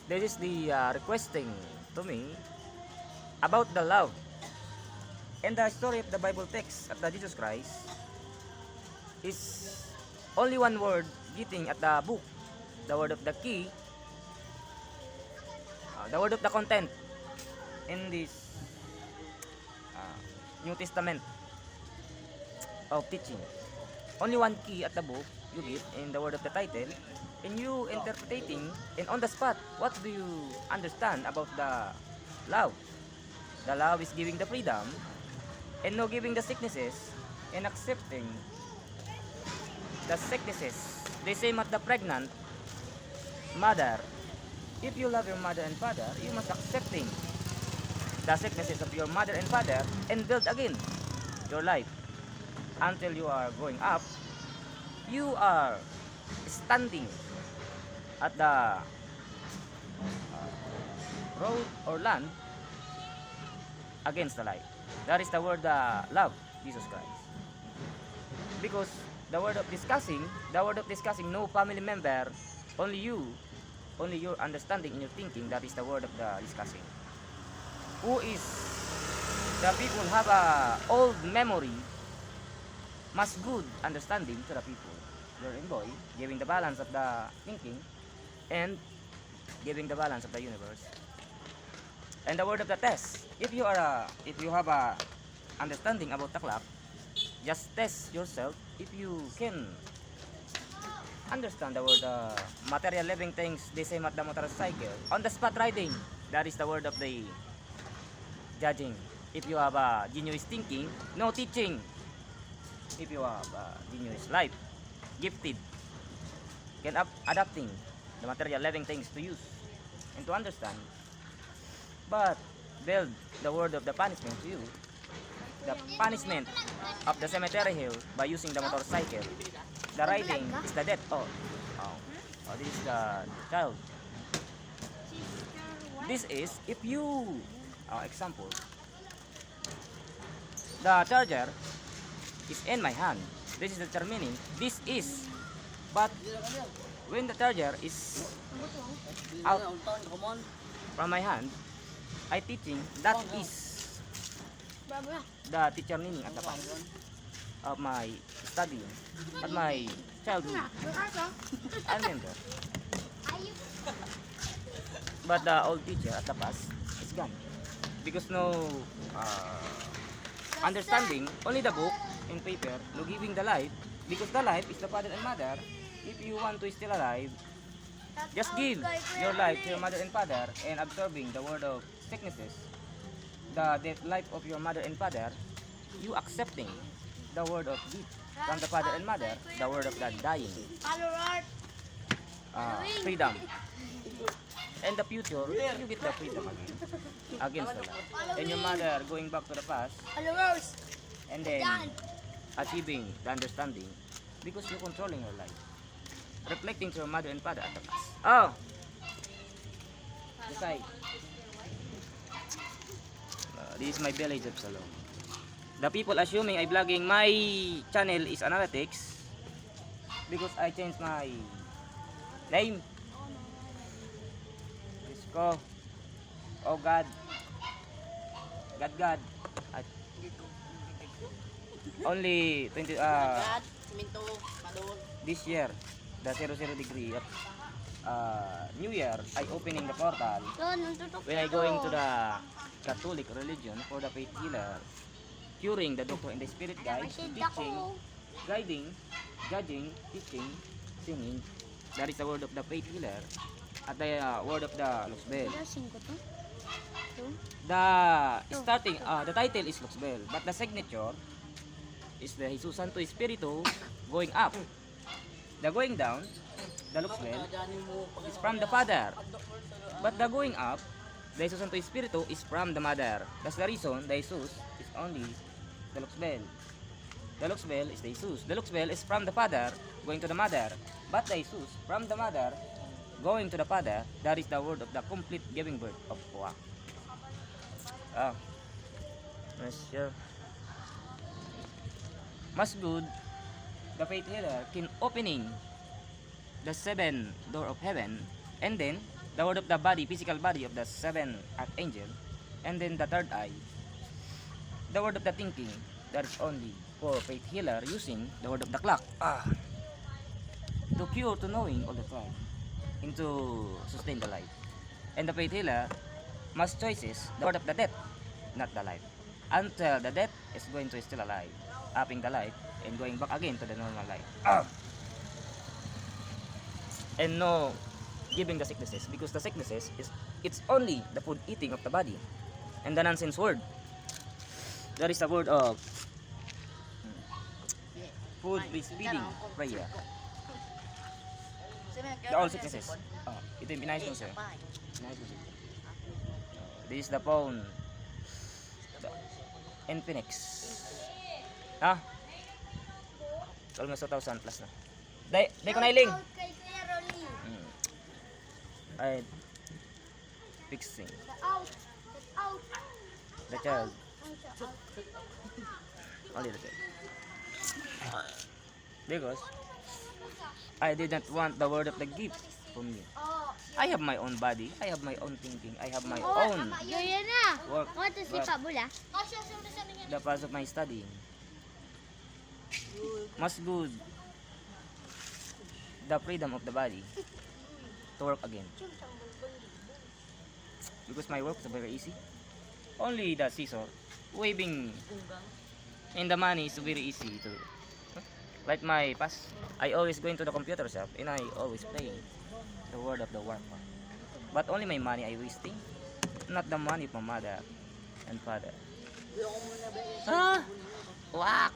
this is the requesting to me about the love and the story of the Bible text of the Jesus Christ is only one word getting at the book, the word of the key, the word of the content in this New Testament of teaching. Only one key at the book you get in the word of the title, and you interpreting and on the spot, what do you understand about the love? The love is giving the freedom and no giving the sicknesses and accepting the sicknesses. They say at the pregnant mother, if you love your mother and father, you must accepting the sicknesses of your mother and father and build again your life until you are growing up. You are standing at the road or land against the life. That is the word love, Jesus Christ. Because the word of discussing, no family member, only you, only your understanding and your thinking, that is the word of the discussing. Who is the people have a old memory, must good understanding to the people. Girl and boy, giving the balance of the thinking and giving the balance of the universe. And the word of the test. If you have a understanding about the clock, just test yourself if you can understand the word material living things, they say at the motorcycle. On the spot riding, that is the word of the judging. If you have a genius thinking, no teaching. If you have a genius life, gifted, can adapting the material living things to use and to understand. But build the word of the punishment to you. The punishment of the cemetery hill by using the motorcycle. The riding is the death. Oh, this is the child. This is if you, example, the charger is in my hand. This is the determining. This is, but when the charger is out from my hand, I teaching that is the teacher meaning at the past of my studying at my childhood. I remember. But the old teacher at the past is gone because no understanding, only the book in paper, no giving the life, because the life is the father and mother. If you want to still alive, just give your life to your mother and father and absorbing the word of sicknesses, the death life of your mother and father, you accepting the word of gift from the father and mother, the word of the dying, freedom. And the future, you get the freedom again, against the life. And your mother going back to the past, and then achieving the understanding, because you're controlling your life, reflecting to your mother and father at the past. Oh! Decide. This is my village of Salong. The people assuming I vlogging my channel is analytics because I changed my name. Ko. Oh God. God. At only 20 this year, the 00 degree of New Year, I opening the portal when I going to the Catholic religion for the faith healer, curing the doctor and the spirit guide, teaching, guiding, judging, teaching, singing. That is the word of the faith healer at the word of the Luxbel. The starting, the title is Luxbel, but the signature is the Jesus Santo Espiritu going up. The going down, the Luxbel, is from the Father. But the going up, the Jesus Santo Espiritu is from the Mother. That's the reason the Jesus is only the Luxbel. The Luxbel is the Jesus. The Luxbel is from the Father going to the Mother. But the Jesus from the Mother going to the Father, that is the word of the complete giving birth of Puah. Sure. Mas good, the faith healer can opening the 7 door of heaven, and then the word of the body, physical body of the seven archangel, and then the third eye, the word of the thinking, that is only for faith healer using the word of the clock. To cure, to knowing all the time, and to sustain the life. And the faith healer must choices the word of the death, not the life. Until the death is going to still alive, upping the life and going back again to the normal life. And no giving the sicknesses, because the sicknesses is it's only the food eating of the body. And the nonsense word, that is the word of food breastfeeding prayer. The all sicknesses. Ito yung pinayos mo sir. Pinayos mo sir. This is the phone. The Infinix. Ha? Almost 2,000 plus na. Day ko nailing. I fixing the child. Only the child. Because I did not want the word of the gift from me. I have my own body. I have my own thinking. I have my own work. But the part of my studying, must good the freedom of the body to work again. Because my work is very easy. Only the scissor, waving in the money is very easy to. Like my past, I always go into the computer shop and I always play the word of the work. But only my money I wasting, not the money of my mother and father. Wak!